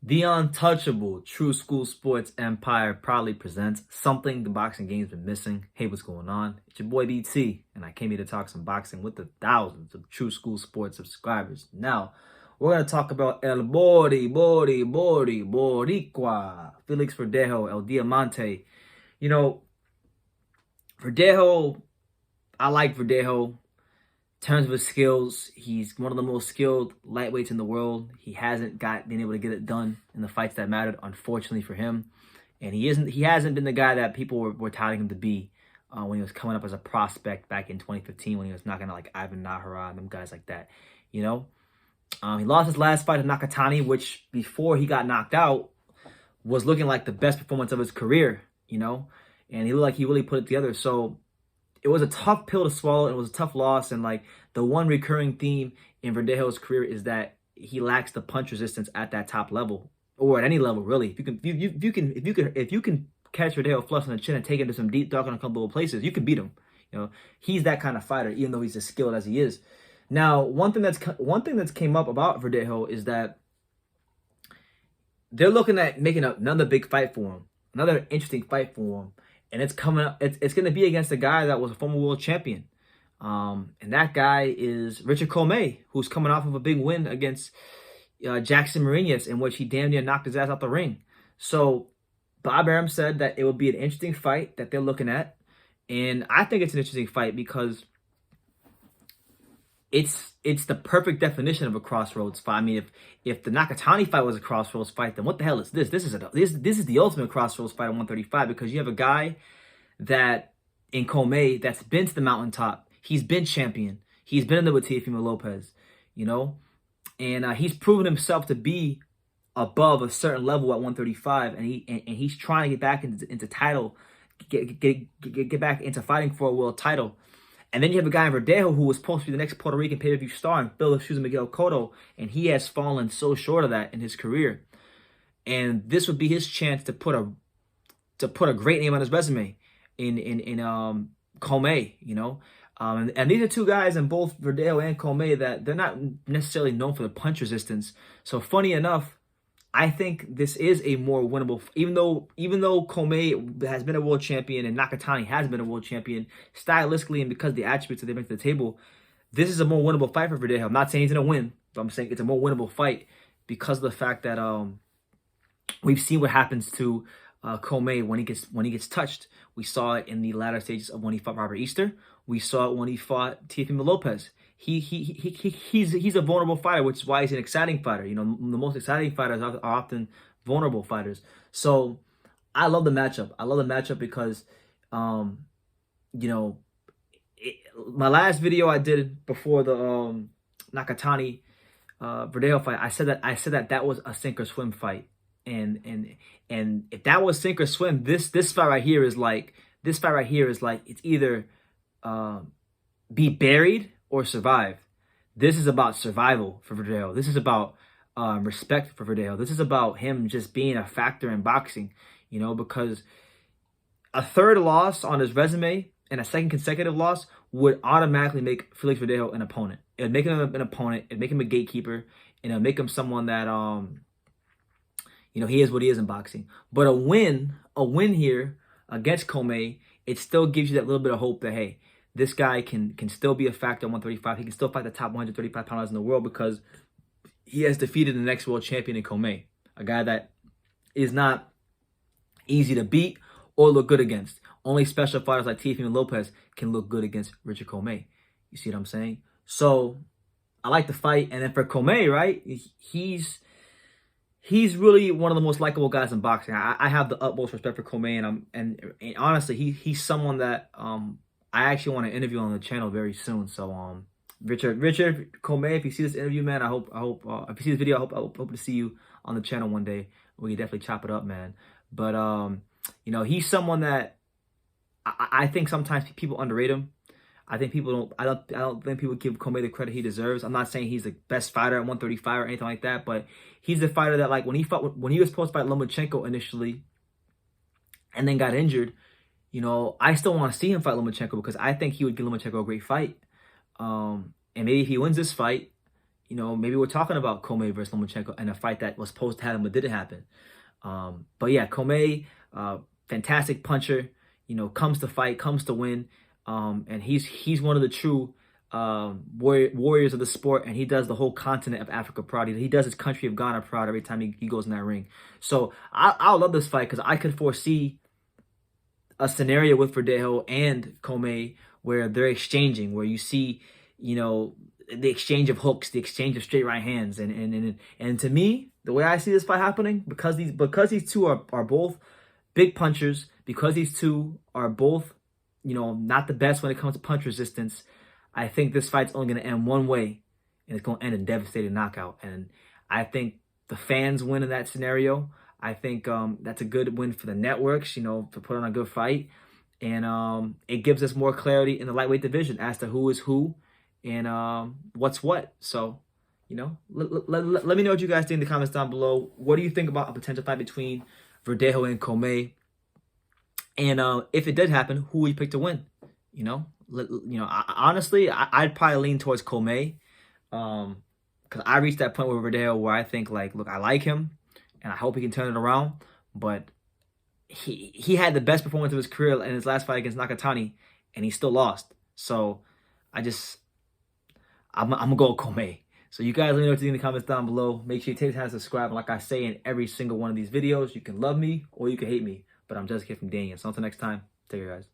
The untouchable True School Sports Empire proudly presents something the boxing game's been missing. Hey, what's going on? It's your boy BT, and I came here to talk some boxing with the thousands of True School Sports subscribers. Now, we're going to talk about El Boricua, Felix Verdejo, El Diamante. You know, Verdejo, I like Verdejo. In terms of his skills, he's one of the most skilled lightweights in the world. He hasn't been able to get it done in the fights that mattered, unfortunately for him. And he hasn't been the guy that people were touting him to be when he was coming up as a prospect back in 2015 when he was knocking out like Ivan Nahara and them guys like that. He lost his last fight to Nakatani, which before he got knocked out was looking like the best performance of his career. And he looked like he really put it together. So it was a tough pill to swallow. It was a tough loss, and like the one recurring theme in Verdejo's career is that he lacks the punch resistance at that top level, or at any level really. If you can catch Verdejo flush on the chin and take him to some deep, dark, and uncomfortable places, you can beat him. He's that kind of fighter, even though he's as skilled as he is. Now, one thing that's came up about Verdejo is that they're looking at making another big fight for him, another interesting fight for him. And it's coming up. It's going to be against a guy that was a former world champion, and that guy is Richard Commey, who's coming off of a big win against Jackson Mariñez, in which he damn near knocked his ass out the ring. So Bob Arum said that it would be an interesting fight that they're looking at, and I think it's an interesting fight because it's the perfect definition of a crossroads fight. I mean, if the Nakatani fight was a crossroads fight, then what the hell is this? This is the ultimate crossroads fight at 135, because you have a guy that in Commey that's been to the mountaintop. He's been champion. He's been in there with Teofimo Lopez, and he's proven himself to be above a certain level at 135, and he's trying to get back into title, get back into fighting for a world title. And then you have a guy in Verdejo who was supposed to be the next Puerto Rican pay-per-view star and fill the shoes of Miguel Cotto, and he has fallen so short of that in his career. And this would be his chance to put a great name on his resume in Commey, and these are two guys in both Verdejo and Commey that they're not necessarily known for the punch resistance. So funny enough, I think this is a more winnable, even though Commey has been a world champion and Nakatani has been a world champion, stylistically and because of the attributes that they bring to the table, this is a more winnable fight for Verdejo. I'm not saying he's going to win, but I'm saying it's a more winnable fight because of the fact that we've seen what happens to Commey when he gets touched. We saw it in the latter stages of when he fought Robert Easter. We saw it when he fought Teofimo Lopez. He's a vulnerable fighter, which is why he's an exciting fighter. The most exciting fighters are often vulnerable fighters. So I love the matchup. I love the matchup because, my last video I did before the Nakatani Verdejo fight, I said that was a sink or swim fight, and if that was sink or swim, this fight right here is like it's either be buried or survive. This is about survival for Verdejo. This is about respect for Verdejo. This is about him just being a factor in boxing, because a third loss on his resume and a second consecutive loss would automatically make Felix Verdejo an opponent. It would make him an opponent. It'd make him a gatekeeper, and it'll make him someone that he is what he is in boxing. But a win here against Commey, it still gives you that little bit of hope that, hey, this guy can still be a factor at 135. He can still fight the top 135 pounders in the world because he has defeated the next world champion in Commey, a guy that is not easy to beat or look good against. Only special fighters like Teofimo Lopez can look good against Richard Commey. You see what I'm saying? So I like the fight. And then for Commey, right, he's really one of the most likable guys in boxing. I have the utmost respect for Commey, and honestly, he's someone that I actually want to interview on the channel very soon. So Richard Commey, if you see this interview, man, I hope if you see this video, I hope to see you on the channel one day. We can definitely chop it up, man. But he's someone that I think sometimes people underrate him. I think I don't think people give Commey the credit he deserves. I'm not saying he's the best fighter at 135 or anything like that, but he's the fighter that, like, when he was supposed to fight Lomachenko initially and then got injured, I still want to see him fight Lomachenko because I think he would give Lomachenko a great fight. And maybe if he wins this fight, you know, maybe we're talking about Commey versus Lomachenko and a fight that was supposed to happen but didn't happen. But yeah, Commey, fantastic puncher, you know, comes to fight, comes to win. And he's one of the true warriors of the sport, and he does the whole continent of Africa proud. He does his country of Ghana proud every time he goes in that ring. So I love this fight because I could foresee a scenario with Verdejo and Commey where they're exchanging, where you see, you know, the exchange of hooks, the exchange of straight right hands, and to me, the way I see this fight happening, because these two are both big punchers, because these two are both, you know, not the best when it comes to punch resistance, I think this fight's only going to end one way, and it's going to end in devastating knockout. And I think the fans win in that scenario. I think that's a good win for the networks, you know, to put on a good fight. And it gives us more clarity in the lightweight division as to who is who and what's what. So, you know, let me know what you guys think in the comments down below. What do you think about a potential fight between Verdejo and Commey? And if it did happen, who would you pick to win? You know, honestly, I'd probably lean towards Commey, because I reached that point with Verdejo where I think, like, look, I like him, and I hope he can turn it around. But he had the best performance of his career in his last fight against Nakatani, and he still lost. So I'm gonna go with Commey. So you guys let me know what you think in the comments down below. Make sure you take the time to subscribe. And like I say in every single one of these videos, you can love me or you can hate me, but I'm just here from Daniel. So until next time, take care, guys.